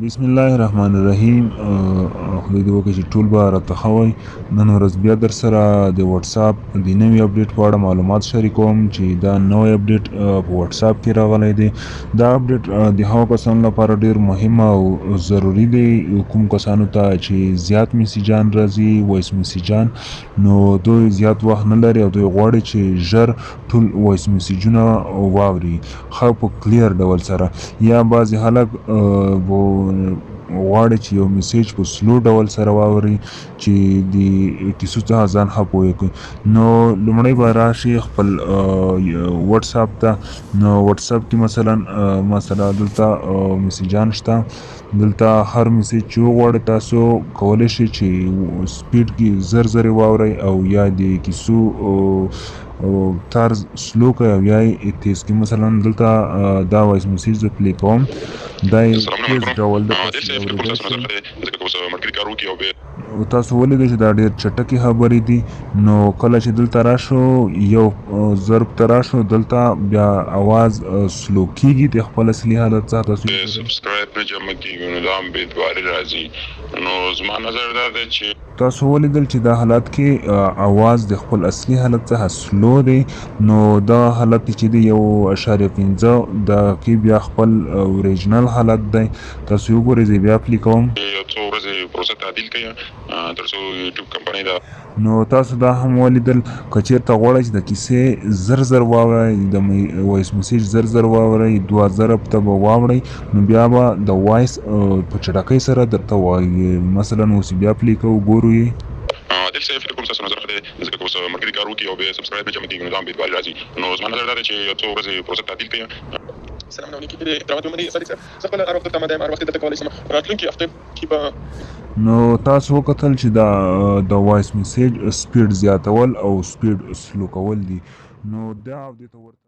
بسم الله الرحمن الرحیم. خدای دې وکړي چې ټول به راته ښه وای. نن ورځ بیا در سره د واتساپ د نوي اپډیټ په اړه معلومات شریکوم چې دا نوی اپډیټ په واتساپ کې راغلی دی. دا اپډیټ د هغو کسانو لپاره ډیر مهم او ضروري دی، کوم کسانو ته چې زیات میسیجان راځي، وایس میسیجان، نو دوی زیات وخت نه لري او دوی غواړي چې ژر ټول وایس میسیجونه واوري ښه په کلیر ډول سره، یا بعضې خلک غواړي چې یو میسیج په سلو ډول سره واوري چې د کیسو څخه ځان ښه پوه کړي. نو لومړی به راشي خپل واتساپ ته. نو واتساپ کې مثلا دلته میسیجان شته، دلته هر میسیج چې وغواړئ تاسو کولی شئ چې سپیډ کې زر زر واورئ او یا د کیسو طرز سلو کړئ او یا یې تیز کړئ. مثلا دلته دا وایس میسیج زه پلی کوم، دا یې تیز ډول ده، تاسو ولیدئ چې دا ډېر چټکې خبرې دي. نو کله چې دلته راشو یو ضرب ته راشو، دلته بیا اواز سلو کیږي د خپل اصلي حالت څخه. تاسو سبسکرایب نه جمع کیږي نو دا هم بې دواري راځي. نو زما نظر دا دی چې تاسو ولیدل چې دا حالت کې اواز د خپل اصلي حالت څخه سلو دی. نو دا حالت چې دی 1.5 دا کې بیا خپل اوریجنل حالت دی. تاسو یو ګورئ، زه بیا پلی کوم، یو څو ورځې پروسه تعدیل کړئ تر څو یوټیوب کمپنۍ دا. نو تاسو دا هم ولیدل که چېرته غواړئ چې د کیسې زر زر واورئ، د وایس میسیج زر زر واورئ، 2000 ته به واوړئ، نو بیا به د وایس په چټکۍ سره درته وایي. مثلا اوس بیا پلی کوو، ګورو یې. عادل صاحب فکر کوم ستاسو نظر ښه دی، ځکه که اوس ملګري کار وکړي او بیا سبسکرایب نه جمع کېږي نو دا هم بې دواري راځي. نو زما نظر دا دی چې یو څو ورځې پروسه تعدیل کړئ. سلام علیکم، د احترامات ومني صدیق صاحب، زه خپله هر وخت دلته اماده یم، هر وخت دلته کولی شم. راتلونکي هفته کې به نو تاسو وکتل چې دا د وایس میسیج سپیډ زیاتول او سپیډ سلو کول دي. نو دا او دې ته ورته